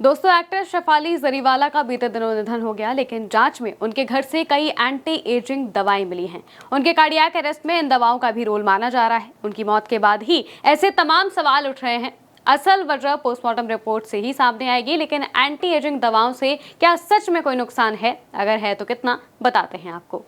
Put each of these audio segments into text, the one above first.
दोस्तों, एक्टर शेफाली जरीवाला का बीते दिनों निधन हो गया, लेकिन जांच में उनके घर से कई एंटी एजिंग दवाएं मिली हैं। उनके कार्डियक अरेस्ट में इन दवाओं का भी रोल माना जा रहा है। उनकी मौत के बाद ही ऐसे तमाम सवाल उठ रहे हैं। असल वजह पोस्टमार्टम रिपोर्ट से ही सामने आएगी, लेकिन एंटी एजिंग दवाओं से क्या सच में कोई नुकसान है? अगर है तो कितना, बताते हैं आपको।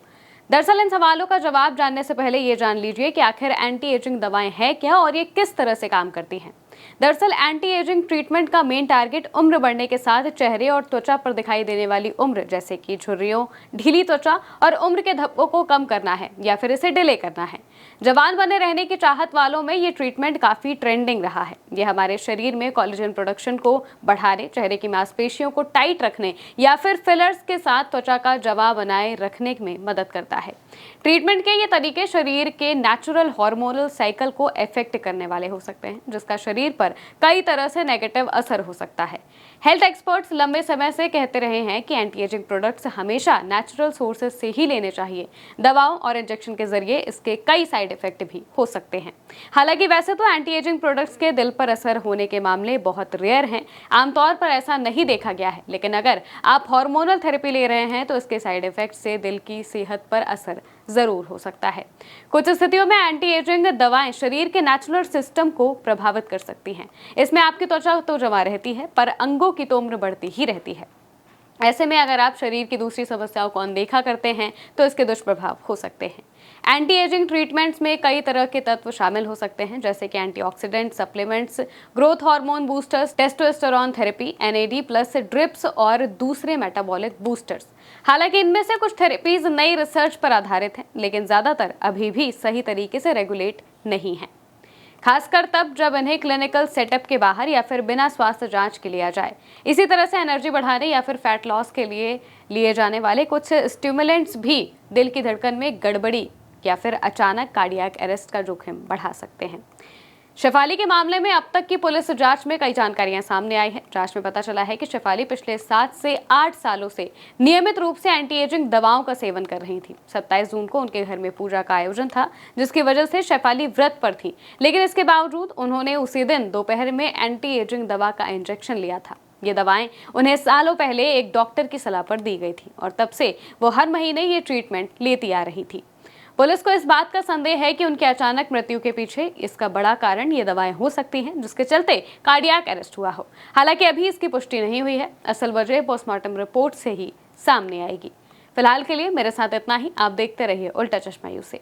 दरअसल इन सवालों का जवाब जानने से पहले ये जान लीजिए कि आखिर एंटी एजिंग दवाएं हैं क्या और ये किस तरह से काम करती हैं। दरअसल एंटी एजिंग ट्रीटमेंट का मेन टारगेट उम्र बढ़ने के साथ चेहरे और त्वचा पर दिखाई देने वाली उम्र, जैसे कि झुर्रियों, ढीली त्वचा और उम्र के धब्बों को कम करना है या फिर इसे डिले करना है। जवान बने रहने की चाहत वालों में ये ट्रीटमेंट काफी ट्रेंडिंग रहा है। ये हमारे शरीर में कोलेजन प्रोडक्शन को बढ़ाने, चेहरे की मांसपेशियों को टाइट रखने या फिर फिलर्स के साथ त्वचा का जवाब बनाए रखने में मदद करता है। ट्रीटमेंट के ये तरीके शरीर के नेचुरल हार्मोनल साइकिल को इफेक्ट करने वाले हो सकते हैं, जिसका शरीर पर कई तरह से नेगेटिव असर हो सकता है। हेल्थ एक्सपर्ट्स लंबे समय से कहते रहे हैं कि एंटी एजिंग प्रोडक्ट्स हमेशा नेचुरल सोर्सेज से ही लेने चाहिए। दवाओं और इंजेक्शन के जरिए इसके कई साइड इफेक्ट भी हो सकते हैं। हालांकि वैसे तो एंटी एजिंग प्रोडक्ट्स के दिल पर असर होने के मामले बहुत रेयर हैं। आमतौर पर ऐसा नहीं देखा गया है, लेकिन अगर आप हार्मोनल थेरेपी ले रहे हैं तो इसके साइड इफेक्ट से दिल की सेहत पर असर जरूर हो सकता है। कुछ स्थितियों में एंटी एजिंग दवाएं शरीर के नेचुरल सिस्टम को प्रभावित कर सकती हैं। इसमें आपकी त्वचा तो जमा रहती है, पर अंगों की तो उम्र बढ़ती ही रहती है। ऐसे में अगर आप शरीर की दूसरी समस्याओं को अनदेखा करते हैं तो इसके दुष्प्रभाव हो सकते हैं। एंटी एजिंग ट्रीटमेंट्स में कई तरह के तत्व शामिल हो सकते हैं, जैसे कि antioxidant supplements, growth hormone boosters, testosterone therapy, NAD plus drips और दूसरे मेटाबॉलिक बूस्टर्स। हालांकि इनमें से कुछ थेरेपीज नई रिसर्च पर आधारित हैं, लेकिन ज्यादातर अभी भी सही तरीके से रेगुलेट नहीं है, खासकर तब जब इन्हें क्लिनिकल सेटअप के बाहर या फिर बिना स्वास्थ्य जांच के लिया जाए। इसी तरह से एनर्जी बढ़ाने या फिर फैट लॉस के लिए जाने वाले कुछ स्टिमुलेंट्स भी दिल की धड़कन में गड़बड़ी या फिर अचानक कार्डियक अरेस्ट का जोखिम बढ़ा सकते हैं। शेफाली के मामले में अब तक की पुलिस जांच में कई जानकारियां सामने आई है। जांच में पता चला है कि शेफाली पिछले 7 से 8 सालों से नियमित रूप से एंटी एजिंग दवाओं का सेवन कर रही थी। 27 जून को उनके घर में पूजा का आयोजन था, जिसकी वजह से शेफाली व्रत पर थी, लेकिन इसके बावजूद उन्होंने उसी दिन दोपहर में एंटी एजिंग दवा का इंजेक्शन लिया था। ये दवाएं उन्हें सालों पहले एक डॉक्टर की सलाह पर दी गई थी और तब से वो हर महीने ये ट्रीटमेंट लेती आ रही थी। पुलिस को इस बात का संदेह है कि उनकी अचानक मृत्यु के पीछे इसका बड़ा कारण ये दवाएं हो सकती हैं, जिसके चलते कार्डियक अरेस्ट हुआ हो। हालांकि अभी इसकी पुष्टि नहीं हुई है। असल वजह पोस्टमार्टम रिपोर्ट से ही सामने आएगी। फिलहाल के लिए मेरे साथ इतना ही। आप देखते रहिए उल्टा चश्मा यूं से।